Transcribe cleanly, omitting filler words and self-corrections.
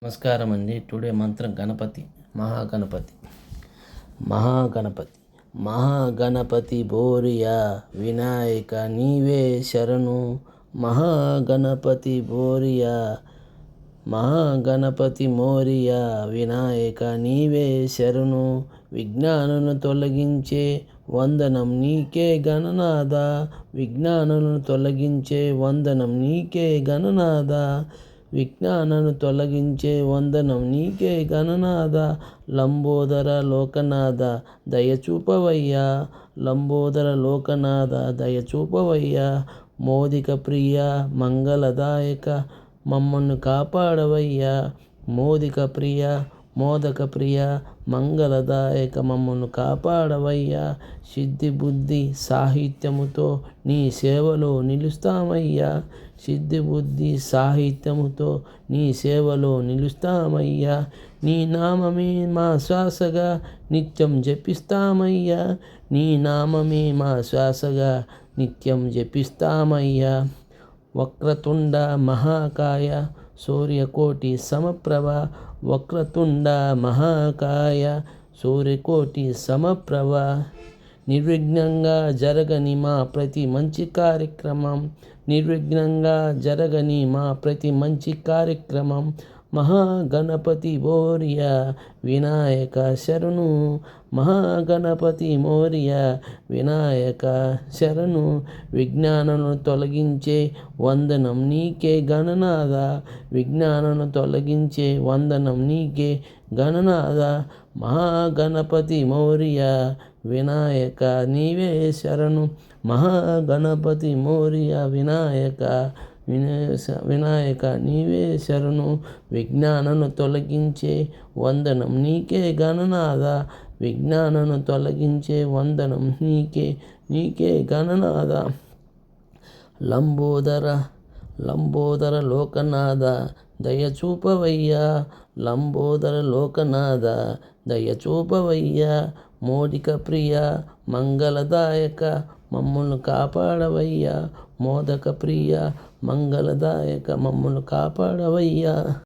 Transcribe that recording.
నమస్కారం అండి. టుడే మంత్రం గణపతి. మహాగణపతి మహాగణపతి బోరియా వినాయక నీవే శరణు. మహాగణపతి బోరియా మహాగణపతి మోరియా వినాయక నీవే శరణు. విజ్ఞానులను తొలగించే వందనం నీకే గణనాథ. విజ్ఞానులను తొలగించే వందనం నీకే గణనాథ. విజ్ఞానను తొలగించే వందనం నీకే గణనాథ. లంబోదర లోకనాథ దయచూపవయ్యా. లంబోదర లోకనాథ దయచూపవయ్యా. మోదిక ప్రియ మంగళదాయక మమ్మల్ని కాపాడవయ్యా. మోదిక ప్రియ మోదక ప్రియ మంగళదాయక మమ్మల్ని కాపాడవయ్యా. సిద్ధి బుద్ధి సాహిత్యముతో నీ సేవలో నిలుస్తామయ్యా. సిద్ధి బుద్ధి సాహిత్యముతో నీ సేవలో నిలుస్తామయ్యా. నీ నామమే మా శ్వాసగా నిత్యం జపిస్తామయ్యా. నీ నామమే మా శ్వాసగా నిత్యం జపిస్తామయ్యా. వక్రతుండ మహాకాయ సూర్యకోటి సమప్రభ. వక్రతుండ మహాకాయ సూర్యకోటి సమప్రభ. నిర్విఘ్నంగా జరగని మా ప్రతి మంచి కార్యక్రమం. నిర్విఘ్నంగా జరగని మా ప్రతి మంచి కార్యక్రమం. మహాగణపతి బోరియా వినాయక శరణు. మహాగణపతి మోరియా వినాయక శరణు. విజ్ఞానను తొలగించే వందనం నీకే గణనాథ. విజ్ఞానను తొలగించే వందనం నీకే గణనాథ. మహాగణపతి మోరియా వినాయక నీవే శరణు. మహాగణపతి మోరియా వినాయక నీవే శరణు. విజ్ఞానను తొలగించే వందనం నీకే గణనాథ. విజ్ఞానను తొలగించే వందనం నీకే గణనాథ. లంబోదర లోకనాథ దయచూపవయ్యా. లంబోదర లోకనాథ దయచూపవయ్యా. మోదిక ప్రియ మంగళదాయక మమ్మల్ని కాపాడవయ్యా. మోదక ప్రియ మంగళదాయక మమ్మల్ని కాపాడవయ్యా.